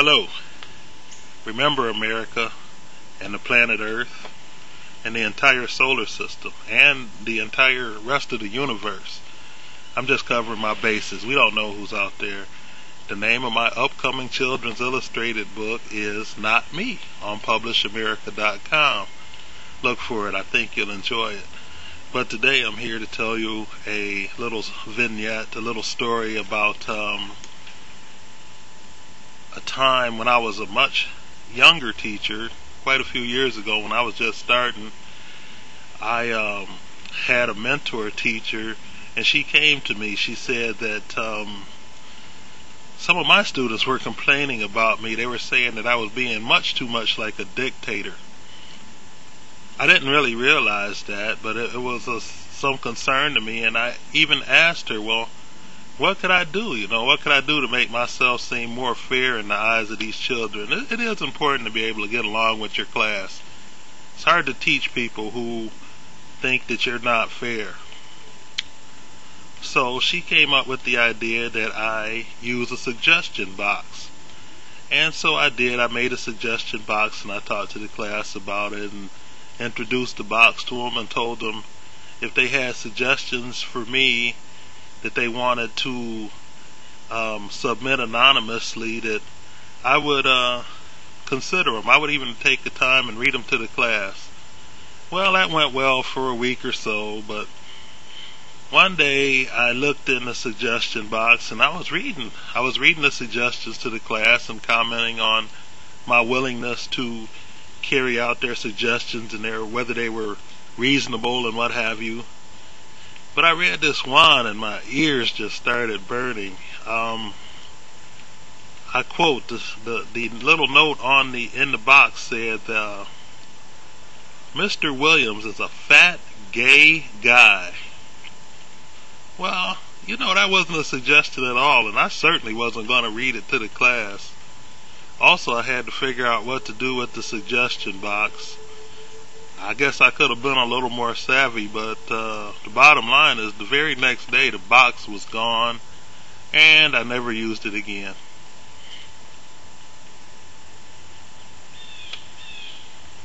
Hello. Remember America and the planet Earth and the entire solar system and the entire rest of the universe. I'm just covering my bases. We don't know who's out there. The name of my upcoming children's illustrated book is Not Me on PublishAmerica.com. Look for it. I think you'll enjoy it. But today I'm here to tell you a little vignette, a little story about a time when I was a much younger teacher, quite a few years ago when I was just starting. I had a mentor teacher, and she came to me. She said that some of my students were complaining about me. They were saying that I was being much too much like a dictator. I didn't really realize that, but it was some concern to me, and I even asked her, well, what could I do? What could I do to make myself seem more fair in the eyes of these children? It is important to be able to get along with your class. It's hard to teach people who think that you're not fair. So she came up with the idea that I use a suggestion box. And so I did. I made a suggestion box, and I talked to the class about it and introduced the box to them and told them if they had suggestions for me that they wanted to submit anonymously, that I would consider them. I would even take the time and read them to the class. Well, that went well for a week or so, but one day I looked in the suggestion box and I was reading the suggestions to the class and commenting on my willingness to carry out their suggestions and whether they were reasonable and what have you. But I read this one and my ears just started burning. I quote, the little note in the box said, Mr. Williams is a fat, gay guy. Well, that wasn't a suggestion at all, and I certainly wasn't going to read it to the class. Also, I had to figure out what to do with the suggestion box. I guess I could have been a little more savvy, but the bottom line is the very next day the box was gone, and I never used it again.